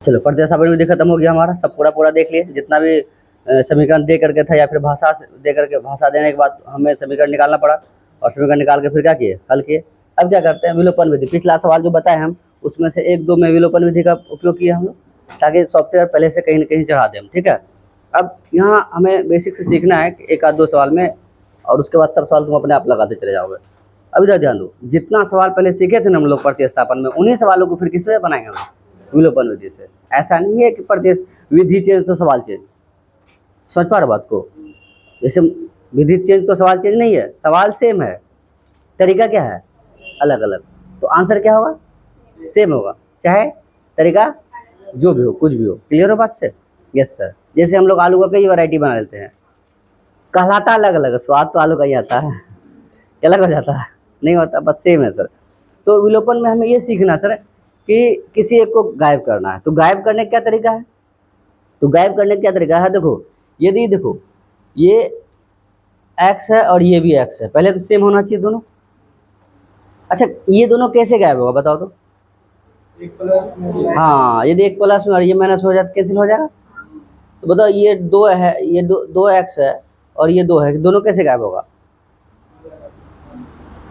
चलो प्रतिस्थापन विधि खत्म हो गया हमारा, सब पूरा देख लिए, जितना भी समीकरण दे करके था या फिर भाषा दे करके, भाषा देने के बाद हमें समीकरण निकालना पड़ा और समीकरण निकाल के फिर क्या किए, हल किए। अब क्या करते हैं, विलोपन विधि। पिछला सवाल जो बताए हम उसमें से 1-2 में विलोपन विधि का उपयोग किया हम लोग, ताकि सॉफ्टवेयर पहले से कहीं न कहीं चढ़ा दें हम, ठीक है। अब यहाँ हमें बेसिक से सीखना है कि 1-2 सवाल में, और उसके बाद सब सवाल तुम अपने आप लगाते चले जाओगे। अब इधर ध्यान दो, जितना सवाल पहले सीखे थे ना हम लोग प्रतिस्थापन में, उन्हीं सवालों को फिर किससे बनाएंगे हम, विलोपन विधि से। ऐसा नहीं है कि प्रदेश विधि चेंज तो सवाल चेंज, समझ पा रहे बात को। जैसे विधि चेंज तो सवाल चेंज नहीं है, सवाल सेम है, तरीका क्या है, अलग अलग, तो आंसर क्या होगा, सेम होगा, चाहे तरीका जो भी हो, कुछ भी हो। क्लियर हो बात से? Yes sir. जैसे हम लोग आलू का कई वैरायटी बना लेते हैं, कहलाता अलग अलग, स्वाद तो आलू का ही आता है, अलग हो जाता है, नहीं होता, बस सेम है सर। तो विलोपन में हमें ये सीखना सर कि किसी एक को गायब करना है, तो गायब करने का क्या तरीका है, तो गायब करने का क्या तरीका है, देखो यदि देखो ये x है और ये भी x है, पहले तो सेम होना चाहिए दोनों। अच्छा ये दोनों कैसे गायब होगा बताओ तो? हाँ, यदि एक प्लस में और ये माइनस हो जाए कैंसिल हो जाएगा। तो बताओ ये 2 है, ये 2x है और ये 2 है, दोनों कैसे गायब होगा?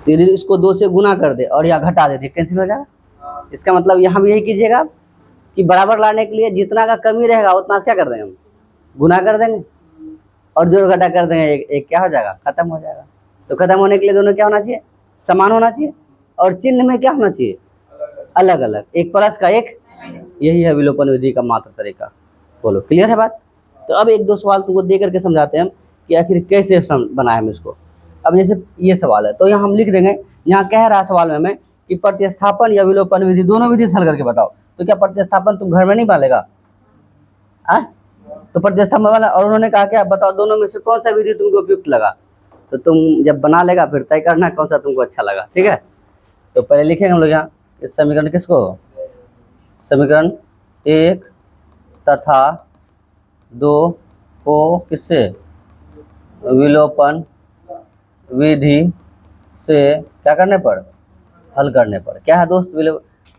तो यदि इसको 2 से गुना कर दे और या घटा दे, कैंसिल हो जाएगा। इसका मतलब यहाँ भी यही कीजिएगा कि बराबर लाने के लिए जितना का कमी रहेगा उतना क्या कर देंगे हम, गुना कर देंगे, और जोड़ घटा कर देंगे, एक क्या हो जाएगा, खत्म हो जाएगा। तो खत्म होने के लिए दोनों क्या होना चाहिए, समान होना चाहिए, और चिन्ह में क्या होना चाहिए, अलग अलग, एक प्लस का एक। यही है विलोपन विधि का मात्र तरीका। बोलो क्लियर है बात? तो अब 1-2 सवाल तुमको दे करके समझाते हैं हम कि आखिर कैसे बनाए हम इसको। अब जैसे ये सवाल है, तो यहाँ हम लिख देंगे, यहाँ कह रहा है सवाल में हमें कि प्रतिस्थापन या विलोपन विधि दोनों विधि से हल करके बताओ। तो क्या प्रतिस्थापन तुम घर में नहीं पालेगा, तो प्रतिस्थापन वाला, और उन्होंने कहा क्या, बताओ दोनों में से कौन सा विधि तुमको उपयुक्त लगा। तो तुम जब बना लेगा फिर तय करना कौन सा तुमको अच्छा लगा, ठीक है। तो पहले लिखेंगे हम लोग यहाँ इस समीकरण किसको, समीकरण 1 तथा 2 को किससे, विलोपन विधि से क्या करने पर, हल करने पर। क्या है दोस्त,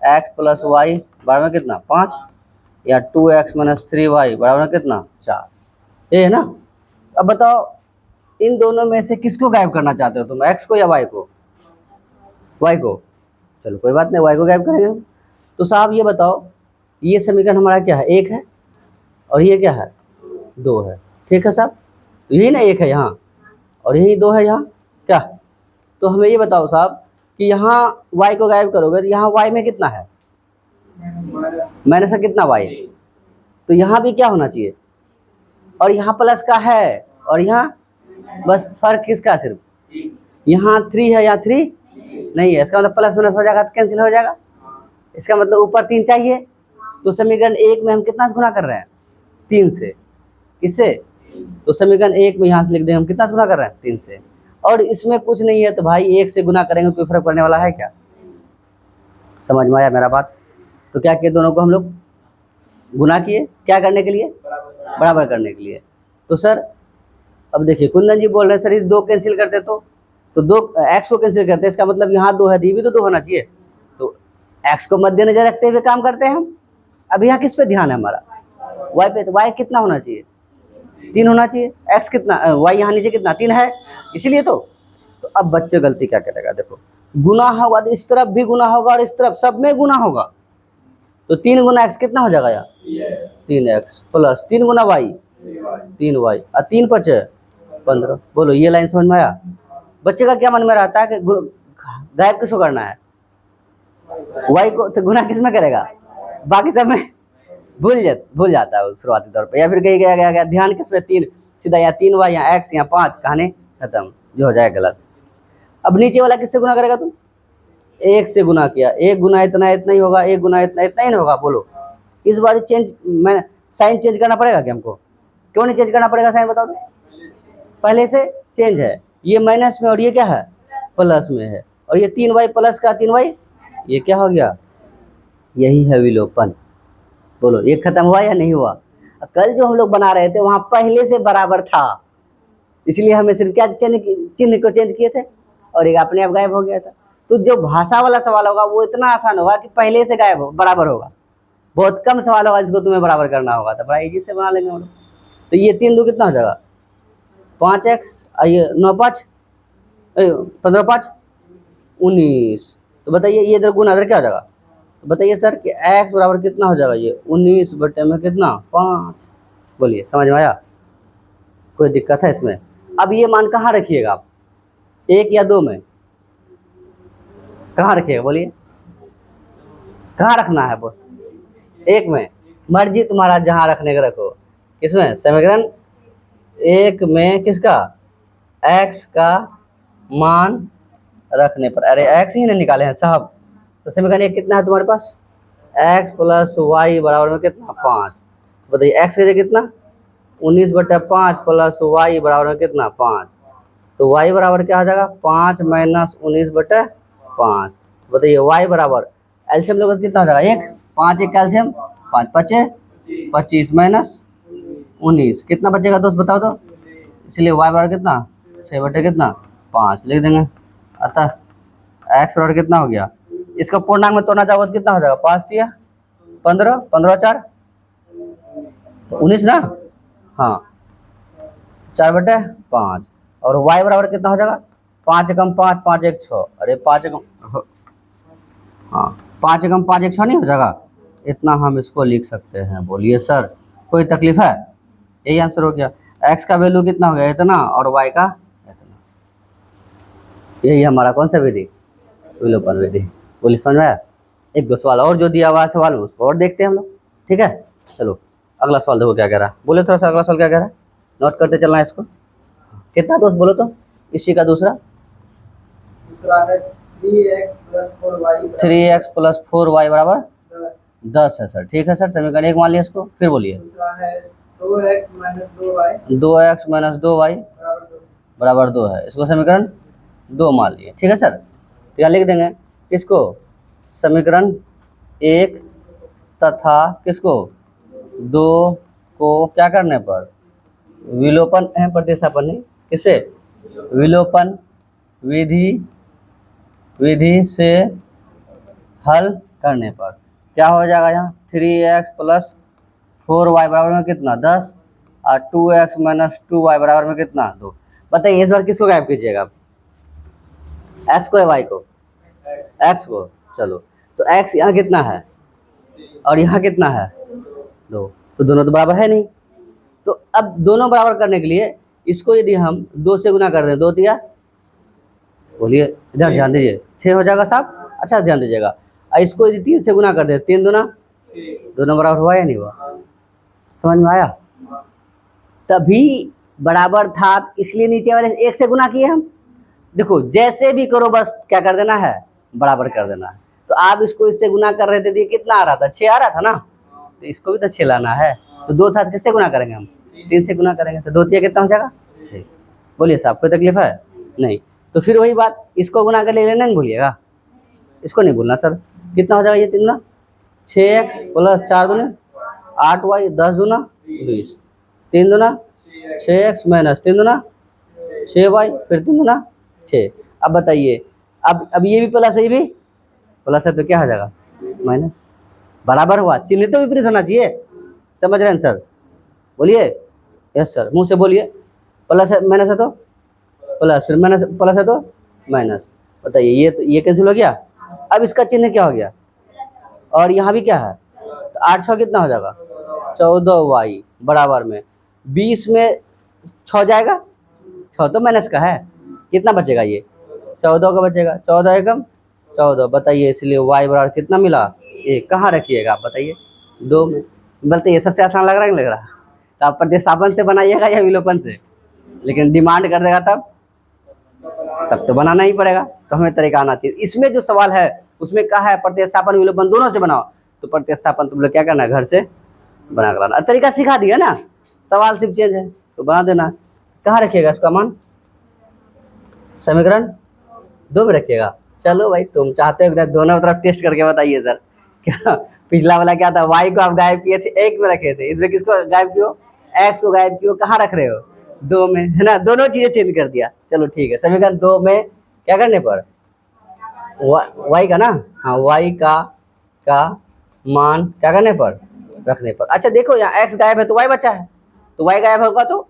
x प्लस वाई बराबर में कितना 5, या 2x माइनस 3y बराबर में कितना 4, ये है ना। अब बताओ इन दोनों में से किसको गायब करना चाहते हो तुम, x को या y को, y को। चलो कोई बात नहीं, y को गायब करेंगे हम। तो साहब ये बताओ, ये समीकरण हमारा क्या है, 1 है, और ये क्या है, 2 है, ठीक है साहब। तो यही ना 1 है यहाँ, और यही 2 है यहाँ, क्या। तो हमें ये बताओ साहब कि यहाँ y को गायब करोगे तो यहाँ y में कितना है, माइनस का कितना y, तो यहाँ भी क्या होना चाहिए, और यहाँ प्लस का है, और यहाँ बस फर्क किसका, सिर्फ यहाँ 3 है, यहाँ 3 नहीं है, इसका मतलब प्लस माइनस हो जाएगा तो कैंसिल हो जाएगा। इसका मतलब ऊपर 3 चाहिए, तो समीकरण 1 में हम कितना से गुना कर रहे हैं, 3 से, किससे, तो समीकरण 1 में यहाँ से लिख दें हम कितना से गुना कर रहे हैं, 3 से, और इसमें कुछ नहीं है तो भाई 1 से गुना करेंगे, कोई फर्क पड़ने वाला है क्या, समझ में आया मेरा बात। तो क्या किए, दोनों को हम लोग गुना किए, क्या करने के लिए, बराबर करने के लिए। तो सर अब देखिए कुंदन जी बोल रहे हैं सर ये 2 कैंसिल करते तो 2 x को कैंसिल करते, इसका मतलब यहाँ 2 है, डी भी तो 2 होना चाहिए। तो x को मद्देनजर रखते हुए काम करते हैं हम। अब यहाँ किस पे ध्यान है हमारा, y पे, तो y कितना होना चाहिए, 3 होना चाहिए, x कितना, y यहाँ नीचे कितना 3 है, इसीलिए तो अब बच्चे गलती क्या करेगा, देखो गुना होगा तो इस तरफ भी गुना होगा और इस तरफ सब में गुना होगा, तो 3 गुना x कितना हो जाएगा यार, 3x प्लस 3 गुना y 3y और 3 5 15। बोलो ये लाइन समझ में आया? बच्चे का क्या मन में रहता है कि गायब किसको करना है, y को, तो गुना किस में करेगा, बाकी सब में भूल जाता है शुरुआती तौर पे, या फिर कहीं गया ध्यान किस पे, 3 सीधा, यहाँ 3y यहाँ x यहाँ 5, कहानी खत्म, जो हो जाए गलत। अब नीचे वाला किससे गुना करेगा तुम, 1 से गुना किया, 1 गुना इतना ही होगा, 1 गुना इतना ही नहीं होगा। बोलो इस बार चेंज, मैं साइन चेंज करना पड़ेगा क्या हमको, क्यों नहीं चेंज करना पड़ेगा साइन, बताओ तो, पहले से चेंज है, ये माइनस में और ये क्या है प्लस में है, और ये 3y प्लस का 3y, ये क्या हो गया, यही है विलोपन। बोलो ये खत्म हुआ या नहीं हुआ। कल जो हम लोग बना रहे थे वहां पहले से बराबर था, इसलिए हमें सिर्फ क्या चिन्ह को चेंज किए थे, और एक अपने आप गायब हो गया था। तो जो भाषा वाला सवाल होगा वो इतना आसान होगा कि पहले से गायब हो बराबर होगा, बहुत कम सवाल होगा जिसको तुम्हें बराबर करना होगा, तो बड़ा इजी से बना लेंगे हम लोग। तो ये 3 2 कितना हो जाएगा 5x, ये 9 5 15 5 19। तो बताइए ये इधर गुना इधर क्या हो जाएगा, तो बताइए सर कि x बराबर कितना हो जाएगा, ये 19 बटे में कितना 5। बोलिए समझ में आया, कोई दिक्कत है इसमें। अब ये मान कहाँ रखिएगा आप, 1 या 2 में, कहाँ रखिएगा बोलिए, कहाँ रखना है वो, 1 में, मर्जी तुम्हारा जहाँ रखने का रखो। किसमें, समीकरण 1 में किसका, x का मान रखने पर। अरे x ही ना निकाले हैं साहब, तो समीकरण 1 कितना है तुम्हारे पास, x प्लस वाई बराबर में कितना 5। बताइए x के कितना 19 बटे 5 प्लस वाई बराबर में कितना 5। तो y बराबर क्या हो जाएगा 5 माइनस 19 बटे 5। बताइए y बराबर एल्शियम लोगे तो कितना हो जाएगा 1, 5 1 कैल्शियम 5 5 25 माइनस 19 कितना बचेगा दोस्त बताओ तो। इसलिए y बराबर कितना 6 बटे कितना 5 लिख देंगे। अतः x बराबर कितना हो गया, इसका पूर्णांक में तोड़ना चाहोगे तो कितना हो जाएगा 5 दिया 15 15 4 19 ना, हाँ 4 बटे 5। और y बराबर कितना हो जाएगा 5 एकम 5 5 1 6, अरे 5 एकम, हाँ 5 एकम 5 1 6 नहीं हो जाएगा, इतना हम इसको लिख सकते हैं। बोलिए सर कोई तकलीफ है, यही आंसर हो गया। x का वैल्यू कितना हो गया इतना और y का इतना, यही हमारा कौन सा विधि, विलोपन विधि। बोलिए समझ में आया। एक दो सवाल और जो दिया हुआ है सवाल में उसको और देखते हैं हम लोग, ठीक है। चलो अगला सवाल देखो क्या कह रहा है, बोले थोड़ा सा अगला सवाल क्या कह रहा है, नोट करते चलना है इसको। कितना दोस्त बोलो तो, इसी का दूसरा है 3x प्लस 4y बराबर 10 है सर, ठीक है सर। समीकरण 1 मान लिया इसको, फिर बोलिए। दूसरा है 2x minus 2y 2x minus 2y बराबर 2 है, इसको समीकरण 2 मान लिए, ठीक है सर। तो यहाँ लिख देंगे किसको, समीकरण 1 तथा किसको 2 को क्या करने पर, विलोपन है प्रतिस्थापन नहीं, किसे विलोपन विधि से हल करने पर क्या हो जाएगा, यहाँ 3x प्लस 4y बराबर में कितना 10 और 2x माइनस 2y बराबर में कितना 2। बताइए इस बार किसको गायब कीजिएगा आप, x को या y को, x को। चलो तो x यहाँ कितना है और यहाँ कितना है 2, तो दोनों तो बराबर है नहीं। तो अब दोनों बराबर करने के लिए इसको यदि हम 2 से गुना कर दें, 2 दिया, बोलिए इधर ध्यान दीजिए 6 हो जाएगा साहब, अच्छा ध्यान दीजिएगा। और इसको यदि 3 से गुना कर दें, 3 दूना, दोनों बराबर हुआ या नहीं हुआ, समझ में आया। तभी बराबर था, इसलिए नीचे वाले 1 से गुना किए हम। देखो जैसे भी करो बस क्या कर देना है, बराबर कर देना है। तो आप इसको इससे गुना कर रहे थे तो ये कितना आ रहा था 6 आ रहा था ना, तो इसको भी तो 6 लाना है। तो 2 था, किससे गुना करेंगे हम, 3 से गुना करेंगे, तो 2 तिया कितना हो जाएगा 6। बोलिए साहब कोई तकलीफ है नहीं। तो फिर वही बात, इसको गुना कर लेना नहीं भूलिएगा, इसको नहीं भूलना सर। कितना हो जाएगा ये 3 गुना 6x प्लस 4 दूना 8y 10 दूना 20, 3 दूना 6x माइनस 3 दूना 6y फिर 3 दूना 6। अब बताइए, अब ये भी प्लस है, ये भी प्लस है, तो क्या हो जाएगा माइनस, बराबर हुआ, चिन्ह तो विपरीत होना चाहिए, समझ रहे हैं सर। बोलिए यस सर, मुंह से बोलिए। प्लस है माइनस है तो प्लस, फिर माइनस प्लस है तो माइनस। बताइए ये तो ये कैंसिल हो गया। अब इसका चिन्ह क्या हो गया, और यहाँ भी क्या है, तो 8 6 कितना हो जाएगा 14y बराबर में 20 में 6 जाएगा, 6 तो माइनस का है, कितना बचेगा ये 14 का बचेगा, 14 एकम 14। बताइए इसलिए y बराबर कितना मिला 1। कहाँ रखिएगा आप बताइए 2 में। बताइए सबसे आसान लग रहा है नहीं लग रहा, तो आप प्रतिस्थापन से बनाइएगा या विलोपन से, लेकिन डिमांड कर देगा तब तो बनाना ही पड़ेगा। तो हमें तरीका आना चाहिए। इसमें जो सवाल है उसमें कहा है प्रतिस्थापन विलोपन दोनों से बनाओ, तो प्रतिस्थापन तुम लोग क्या करना है घर से बना कर लाना। तरीका सिखा दिया ना, सवाल सिर्फ चेंज है तो बना देना। कहाँ रखिएगा इसका मान, समीकरण 2 में रखिएगा। चलो भाई तुम चाहते हो दोनों तरफ टेस्ट करके बताइए सर, क्या पिछला वाला क्या था, y को आप गायब किए थे 1 में रखे थे, इसमें किसको गायब किए, x को गायब किए, कहाँ रख रहे हो 2 में, है ना, दोनों चीजें चेंज कर दिया। चलो ठीक है, समीकरण 2 में क्या करने पर y का ना, हाँ y का मान क्या करने पर, रखने पर। अच्छा देखो यहाँ x गायब है तो y बचा है, तो y गायब होगा तो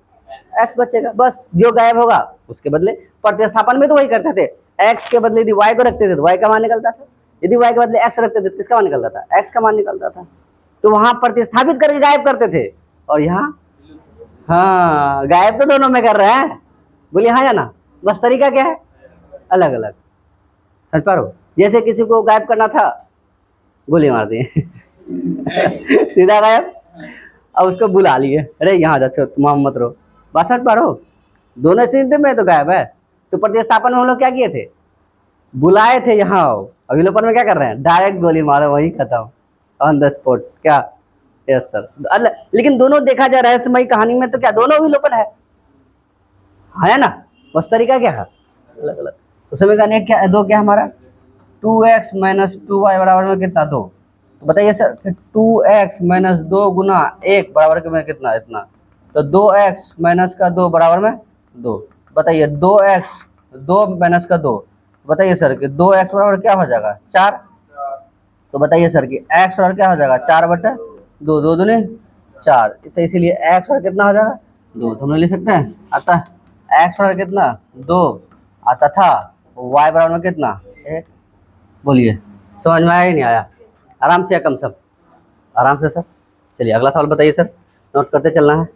x बचेगा, बस जो गायब होगा उसके बदले। प्रतिस्थापन में तो वही करते थे, x के बदले यदि y को रखते थे तो y का मान निकलता था, यदि y के बदले x रखते थे तो किसका मान निकलता था, x का मान निकलता था। तो वहां प्रतिस्थापित करके गायब करते थे, और यहाँ हाँ गायब तो दोनों में कर रहे हैं, बोलिए हाँ या ना, बस तरीका क्या है अलग अलग। समझ पा रहे हो, जैसे किसी को गायब करना था, गोली मार दिए सीधा गायब, अब उसको बुला लिए, अरे यहाँ जा मोहम्मद रो, बात समझ पा रहे हो, दोनों स्थिति में तो गायब है। तो प्रतिस्थापन में हम लोग क्या किए थे, बुलाए थे यहाँ आओ, अब विलोपन में क्या कर रहे हैं, डायरेक्ट गोली मारो वही खत्म, ऑन द स्पॉट। क्या, यस सर। लेकिन दोनों देखा जाए रहस्यमयी कहानी में तो क्या दोनों विलोपन है ना, बस तरीका क्या है अलग अलग। तो समीकरण एक क्या, दो क्या हमारा 2x माइनस 2y बराबर में कितना, 2। तो बताइए सर कि 2x माइनस 2 गुना 1 बराबर के में कितना, इतना। तो 2x माइनस का 2 बराबर में 2। बताइए 2x 2 माइनस का 2, बताइए सर कि 2x बराबर क्या हो जाएगा, 4। तो बताइए सर कि x बराबर क्या हो जाएगा, 4/2, 2 दूनी 4, तो इसीलिए x बराबर कितना हो जाएगा, 2। तो हम लोग लिख सकते हैं, आता x बराबर कितना, 2 आता था, y बराबर में कितना, 1। बोलिए समझ में आया ही नहीं आया, आराम से या कम सब, आराम से सर। चलिए अगला सवाल बताइए सर, नोट करते चलना है।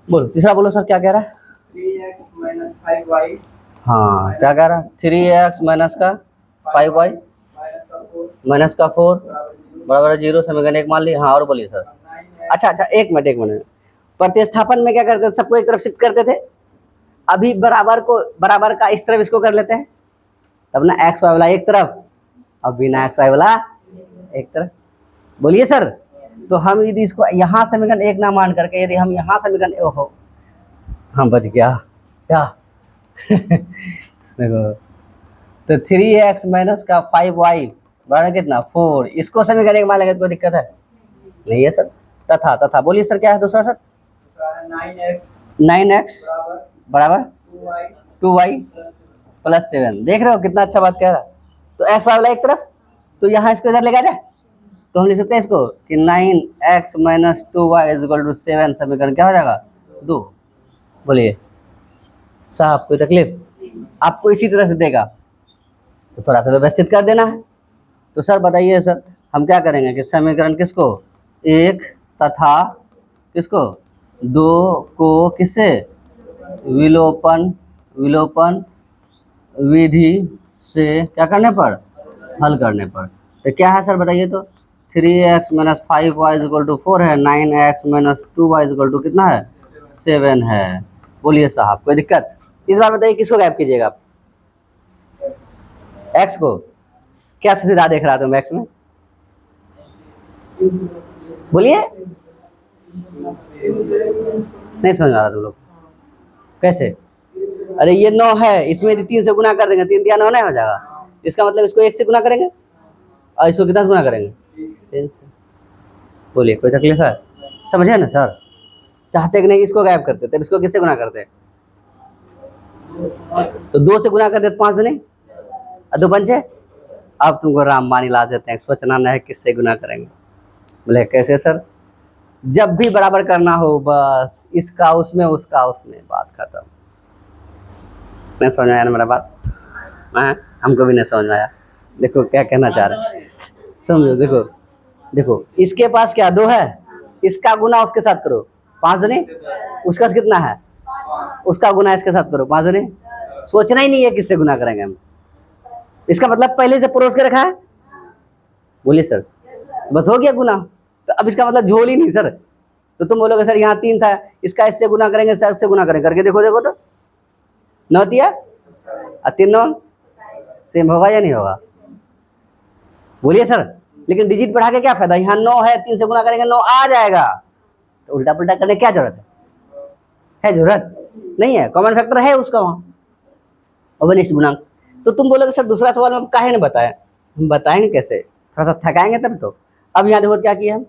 बोलो तीसरा, बोलो सर क्या कह रहा है, 3x माइनस 5y हाँ क्या कह रहा है, 3x माइनस का 5y माइनस का 4 बराबर 0, समीकरण 1 मान ली। हाँ और बोलिए सर। अच्छा एक मिनट, प्रतिस्थापन में क्या करते थे, सबको एक तरफ शिफ्ट करते थे, अभी बराबर का इस तरफ इसको कर लेते हैं, तब ना एक्स वाई वाला एक तरफ, अब बिना एक्स वाई वाला एक तरफ। बोलिए सर, तो हम यदि इसको यहाँ समीकरण 1 ना मान करके यदि हम यहाँ समीकरण, ओहो हम बच गया क्या देखो, तो 3x माइनस का 5y बराबर कितना, 4, इसको समीकरण 1 मान लेंगे तो कोई दिक्कत है नहीं है सर। तथा बोलिए सर क्या है दूसरा सर, 9x बराबर 2y प्लस 7। देख रहे हो कितना अच्छा बात कह रहा है। तो एक्स वाई वाला एक तरफ, तो यहाँ इसको इधर लेकर जाए, तो हम लिख सकते हैं इसको कि 9x minus 2y is equal to 7, समीकरण क्या हो जाएगा, 2। बोलिए साहब कोई तकलीफ, आपको इसी तरह से देगा तो थोड़ा सा व्यवस्थित कर देना है। तो सर बताइए सर, हम क्या करेंगे कि समीकरण किसको, 1 तथा किसको, 2 को किससे, विलोपन विधि से क्या करने पर, हल करने पर। तो क्या है सर बताइए, तो 3x minus 5y is equal to 4 है, 9x minus 2y is equal to कितना है, 7 है। बोलिए साहब कोई दिक्कत, इस बार बताइए किसको गायब कीजिएगा आप, x को। क्या सुविधा देख रहा तुम x में, बोलिए नहीं समझ आ रहा तुम लोग, कैसे, अरे ये 9 है, इसमें यदि 3 से गुना कर देंगे, 3 दिया 9 नहीं हो जाएगा, इसका मतलब इसको 1 से गुना करेंगे और इसको कितना से गुना करेंगे, 3 से। बोलिए कोई तकलीफ है, समझे ना सर, चाहते कि नहीं इसको गायब करते तब इसको किससे गुना करते, तो 2 से गुना करते 5 नहीं, और 2 पंचे, अब तुमको रामबाण ला देते हैं, सोचना नहीं है किससे गुना करेंगे। बोले कैसे सर, जब भी बराबर करना हो बस इसका उसमें उसका उसमें, बात खत्म। नहीं समझ में आया ना मेरा बात, हमको भी नहीं समझ में आया। देखो क्या कहना चाह रहे हैं, समझो, देखो इसके पास क्या 2 है, इसका गुना उसके साथ करो 5 नहीं, उसका कितना है, उसका गुना इसके साथ करो 5 नहीं, सोचना ही नहीं है किससे गुना करेंगे हम, इसका मतलब पहले से परोस के रखा है। बोलिए सर, बस हो गया गुना, तो अब इसका मतलब झोल ही नहीं सर। तो तुम बोलोगे सर यहाँ 3 था, इसका इससे गुना करेंगे, इससे गुना करेंगे, करके देखो तो 9 दिया और 3 9 सेम होगा या नहीं होगा, बोलिए सर। लेकिन डिजिट बढ़ा के क्या फायदा, यहाँ 9 है, 3 से गुना करेंगे 9 आ जाएगा, तो उल्टा पुल्टा करने क्या जरूरत है जरूरत नहीं है, कॉमन फैक्टर है उसका वहाँ, अवनिष्ठ गुणांक। तो तुम बोलोगे सर दूसरा सवाल में काहे नहीं बताया, हम बताएंगे कैसे, थोड़ा सा थकाएंगे तब तो। अब यहाँ देखो क्या किया हम,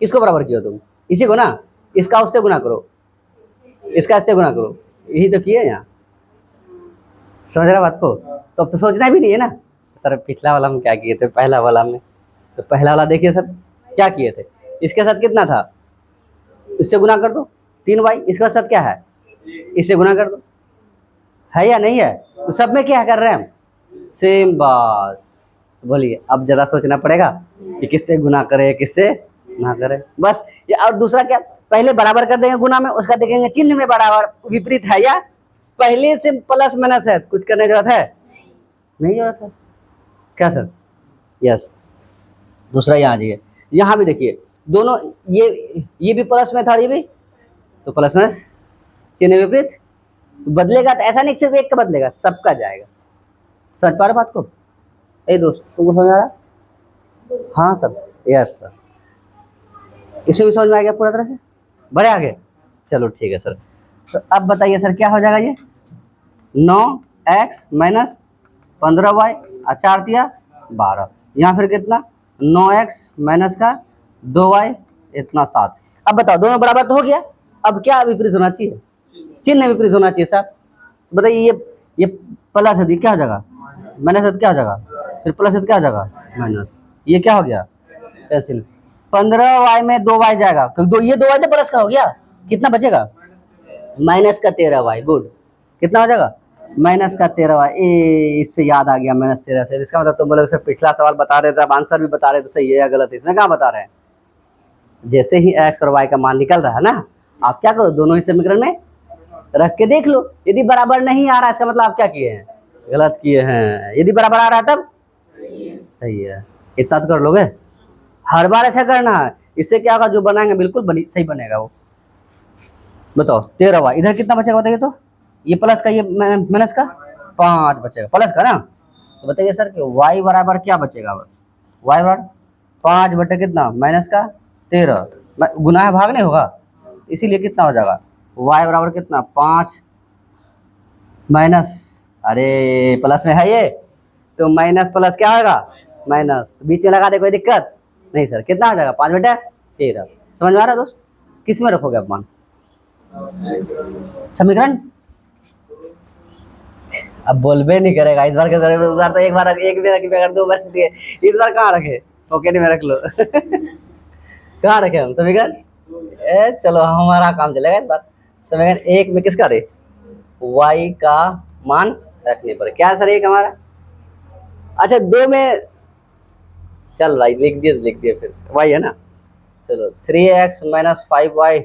किसको बराबर किया तुम, इसी को ना, इसका उससे गुना करो, इसका इससे गुना करो, यही तो किए यहाँ, समझ रहा बात को। तो अब तो सोचना भी नहीं है ना सर, पिछला वाला में क्या किए थे, पहला वाला में तो पहला वाला देखिए सर क्या किए थे, इसके साथ कितना था, इससे गुना कर दो 3y, इसका साथ क्या है, इससे गुना कर दो, है या नहीं है, तो सब में क्या कर रहे हैं हम, सेम बात। बोलिए अब जरा सोचना पड़ेगा कि किससे गुना करे किससे ना करे, बस ये। और दूसरा क्या, पहले बराबर कर देंगे गुना में, उसका देखेंगे चिन्ह में बराबर विपरीत है या पहले से प्लस माइनस है, कुछ करने की जरूरत है, नहीं जरूरत है, क्या सर, यस। दूसरा यहाँ जाइए, यहाँ भी देखिए दोनों, ये भी प्लस में था, ये भी तो प्लस में चिन्ह विपरीत, तो बदलेगा तो ऐसा नहीं सिर्फ एक का बदलेगा, सबका जाएगा। समझ पा रहे बात को, ए दोस्त तुमको समझ आ रहा, हाँ सर, यस सर, इसे भी समझ में आ गया पूरा तरह से, बढ़े आगे, चलो ठीक है सर। तो अब बताइए सर क्या हो जाएगा, ये 9x माइनस 15y, 4 दिया 12, यहाँ फिर कितना 9x माइनस का 2y इतना 7। अब बताओ दोनों बराबर तो हो गया, अब क्या विपरीत होना चाहिए, चिन्ह विपरीत होना चाहिए सर। बताइए ये प्लस है, क्या हो जाएगा माइनस है, क्या हो जाएगा, फिर प्लस है क्या हो जाएगा माइनस, ये क्या हो गया कैंसिल, 15y में 2y जाएगा, क्योंकि ये 2y तो प्लस का हो गया, कितना बचेगा माइनस का 13y, गुड, कितना हो जाएगा माइनस का 13y। इससे याद आ गया माइनस 13 से, इसका मतलब तुम बोलोगे सर पिछला सवाल बता रहे थे, अब आंसर भी बता रहे थे, सही है या गलत है, इसमें कहाँ बता रहे हैं, जैसे ही x और y का मान निकल रहा है ना, आप क्या करो दोनों ही समीकरण में रख के देख लो, यदि बराबर नहीं आ रहा इसका मतलब आप क्या किए हैं, गलत किए हैं, यदि बराबर आ रहा है तब सही है, इतना तो कर लोगे, हर बार ऐसा करना है, इससे क्या होगा जो बनाएंगे बिल्कुल सही बनेगा वो। बताओ 13y, इधर कितना बचेगा बताइए, तो ये प्लस का ये माइनस का 5 बचेगा, प्लस का ना, तो बताइए सर कि y बराबर क्या बचेगा, y बराबर 5 बटे कितना माइनस का 13, गुना है भाग नहीं होगा, इसीलिए कितना हो जाएगा y बराबर कितना 5 माइनस, अरे प्लस में है ये तो माइनस प्लस क्या होगा माइनस, तो बीच में लगा दे कोई दिक्कत नहीं सर, कितना हो जाएगा 5 बटे 13। समझ में आ रहा है दोस्त, किस में रखोगे आप मान, समीकरण, अब बोलबे नहीं करेगा इस बार के, उस बार तो एक बार रखी, अगर 2 बार दिए, इस बार कहाँ रखे पॉकेट में रख लो कहाँ रखे हम समीकरण, चलो हमारा काम चलेगा इस बार। समीकरण 1 में किसका दे, y का मान रखने पर, क्या सर एक हमारा, अच्छा 2 में चल भाई लिख दिए फिर y है ना, चलो 3x माइनस 5y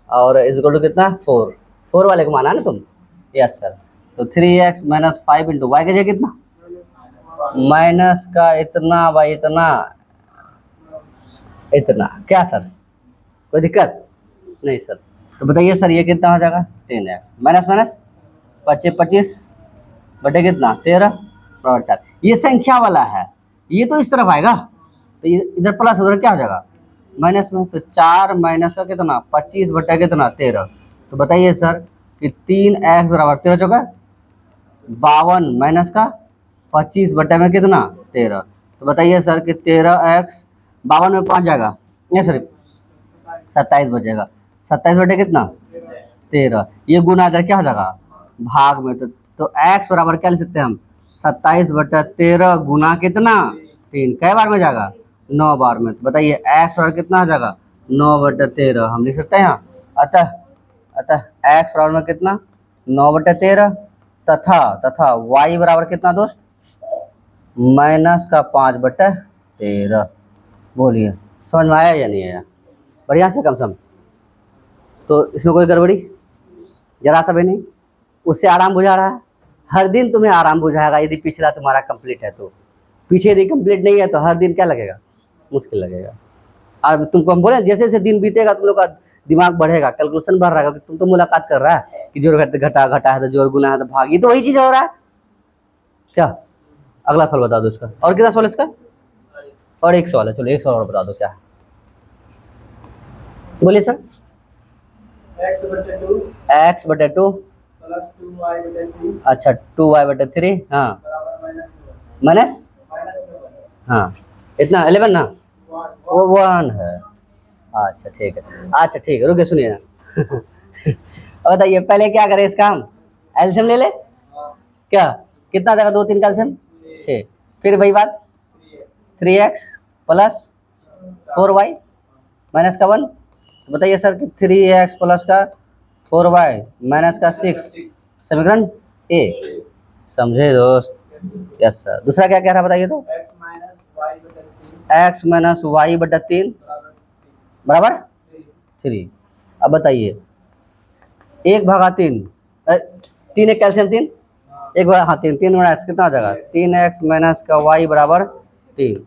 और इज इक्वल टू कितना 4 वाले को माना है ना तुम, यस सर, तो 3x माइनस 5 इंटू वाई का जगह कितना माइनस का इतना बाई इतना इतना, क्या सर कोई दिक्कत नहीं सर, तो बताइए सर ये कितना हो जाएगा 10x माइनस माइनस 25 बटे कितना 13 बराबर 4, ये संख्या वाला है, ये तो इस तरफ आएगा, तो ये इधर प्लस उधर क्या हो जाएगा माइनस में, तो 4 माइनस का कितना 25 बटे कितना 13, तो बताइए सर कि 3x बराबर 13 चौका 52 माइनस का 25 बटे में कितना 13, तो बताइए सर कि 13x 52 में 5 जाएगा, नहीं सर 27 बचेगा, 27 बटे कितना 13, ये गुना इधर क्या हो जाएगा भाग में, तो x बराबर क्या लिख सकते हैं हम 27 बटे 13 गुना कितना 3, कई बार में जाएगा 9 बार में, तो बताइए x बराबर कितना हो जाएगा 9 बटे 13, हम लिख सकते हैं यहाँ, अतः x बराबर में कितना 9 बटे 13 तथा y बराबर कितना दोस्त माइनस का 5 बटे 13। बोलिए समझ में आया या नहीं आया, बढ़िया से कम सम, तो इसमें कोई गड़बड़ी जरा सा भी नहीं, उससे आराम बुझा रहा है, हर दिन तुम्हें आराम बुझाएगा यदि पिछला तुम्हारा कंप्लीट है, तो पीछे यदि कंप्लीट नहीं है तो हर दिन क्या लगेगा मुश्किल लगेगा। और तुमको हम बोले जैसे जैसे दिन बीतेगा तुम लोग का दिमाग बढ़ेगा, कैलकुलेशन बढ़ रहा है, तुम तो मुलाकात कर रहा है कि जोड़ घटा है तो जोड़ गुना है तो भाग, ये तो वही चीज़ हो रहा है क्या। अगला सवाल बता दो इसका, और कितना सवाल इसका, और एक सवाल है, चलो एक सवाल और बता दो क्या है, बोलिए सर। x बटे 2 प्लस 2y बटे 3, अच्छा 2y बटे 3, हाँ बराबर माइनस, हाँ इतना 11 ना, वो 1 है, अच्छा ठीक है रुके सुनिए ना और बताइए पहले क्या करें इसका, हम एलसीएम ले ले, क्या कितना जाएगा 2 3 का एलसीएम 6, फिर वही बात 3x प्लस 4y माइनस का 1। तो बताइए सर कि 3x प्लस का 4y माइनस का 6 समीकरण ए। समझे दोस्त? Yes sir. दूसरा क्या कह रहा है बताइए तो? x माइनस वाई बटा 3 बराबर 3। अब बताइए 1/3 3 एक कैल्शियम 3 एक बार, हाँ 3 गुणा एक्स कितना हो जाएगा? 3x माइनस का y बराबर 3।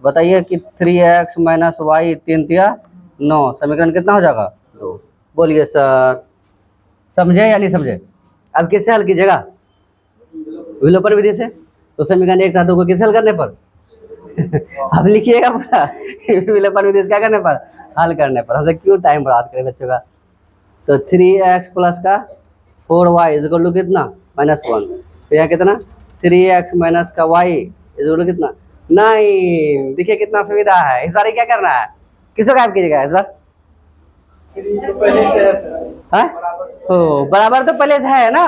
बताइए कि 3x माइनस वाई 3 तिया 9 समीकरण कितना हो जाएगा? 2। बोलिए सर, समझे या नहीं समझे? अब किससे हल कीजिएगा? विलोपन विधि से। तो समीकरण 1 धातु को किससे हल करने पर? अब लिखिएगा पूरा विलोपन विधि से क्या करने पर? हल करने पर। हमसे क्यों टाइम बर्बाद करें बच्चों का? तो 3x प्लस का 4y इज इक्वल टू कितना? -1। तो यहाँ कितना? 3x माइनस का y इज इक्वल टू कितना? 9। देखिए कितना सुविधा है। इस बार क्या करना है? किसको गायब कीजिएगा इस बार? हाँ? ओ बराबर तो पहले से है ना,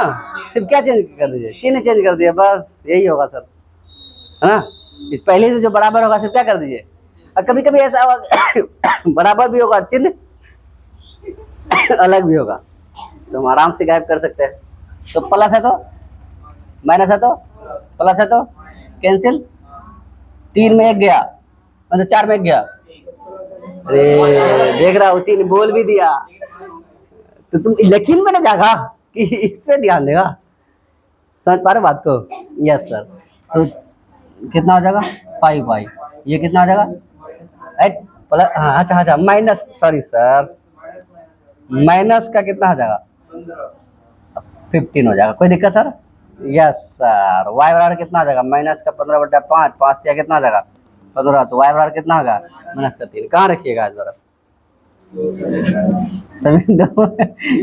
सिर्फ क्या चेंज कर दीजिए? चिन्ह चेंज कर दिए, बस यही होगा सर, है ना? इस पहले से जो बराबर होगा सिर्फ क्या कर दीजिए। और कभी कभी ऐसा होगा बराबर भी होगा चिन्ह अलग भी होगा, तो हम आराम से गायब कर सकते हैं। तो प्लस है तो माइनस है तो प्लस है तो कैंसिल। 3 में 1 गया, मतलब 4 में 1 गया। अरे देख रहा हूँ 3 बोल भी दिया, तो तुम यकीन में ना जागा कि इस पे ध्यान देगा। समझ पा रहे बात को? Yes sir. तो कितना हो जाएगा? 5y। ये कितना हो जाएगा? प्लस, हाँ अच्छा माइनस, सॉरी सर, माइनस का कितना हो जाएगा? 15 हो जाएगा। कोई दिक्कत सर? Yes sir. y बराबर कितना हो जाएगा? माइनस का 15/5, 5 या कितना हो जाएगा? 15। तो y बराबर कितना होगा? -3। कहाँ रखिएगा इस बार?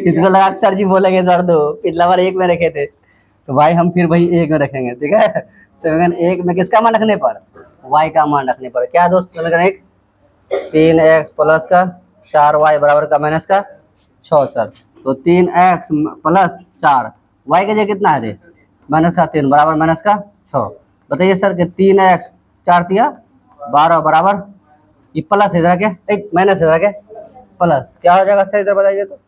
इसको लगा सर जी बोलेंगे सर दो, पिछला बार 1 में रखे थे, तो भाई हम फिर वही 1 में रखेंगे, ठीक है? समीकरण 1 में किसका मान रखने पर? y का मान रखने पर। क्या दोस्त? समीकरण 1 3x प्लस का 4y बराबर का माइनस का 6 सर। तो 3x प्लस 4 y के जगह कितना है रे? माइनस का 3 बराबर माइनस का 6। बताइए सर कि 3x 4 तिया 12 बराबर, ये प्लस इधर के माइनस इधर के प्लस, क्या हो जाएगा सर इधर बताइए तो?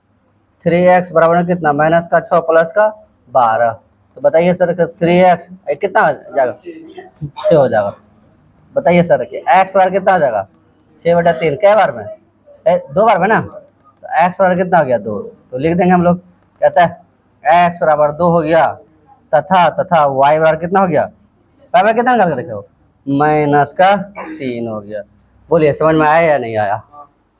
3x बराबर में कितना? माइनस का 6 प्लस का 12। तो बताइए सर कि 3x कितना हो जाएगा? 6 हो जाएगा। बताइए सर कि x बराबर कितना हो जाएगा? 6/3 कै बार में? 2 बार में ना। तो x बराबर कितना हो गया? 2। तो लिख देंगे हम लोग, कहता है x बराबर 2 हो गया, तथा y बराबर कितना हो गया? बराबर कितना निकाल के रखे हो? -3 हो गया। बोलिए समझ में आया या नहीं आया?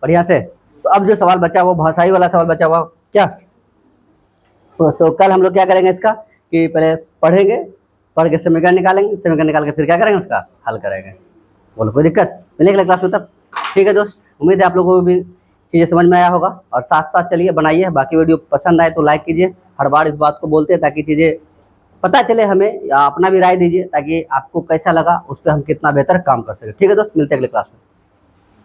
बढ़िया से। तो अब जो सवाल बचा वो भाषाई वाला सवाल बचा हुआ क्या? तो कल हम लोग क्या करेंगे इसका कि पहले पढ़ेंगे, पढ़ के समीकरण निकालेंगे, समीकरण निकाल के फिर क्या करेंगे? उसका हल करेंगे। बोलो कोई दिक्कत? मिलेंगे क्लास में तब। ठीक है दोस्त, उम्मीद है आप लोगों को भी चीज़ें समझ में आया होगा। और साथ साथ चलिए बनाइए। बाकी वीडियो पसंद आए तो लाइक कीजिए। हर बार इस बात को बोलते हैं ताकि चीज़ें पता चले हमें, या अपना भी राय दीजिए ताकि आपको कैसा लगा, उस पर हम कितना बेहतर काम कर सकें। ठीक है दोस्त, मिलते हैं अगले क्लास में।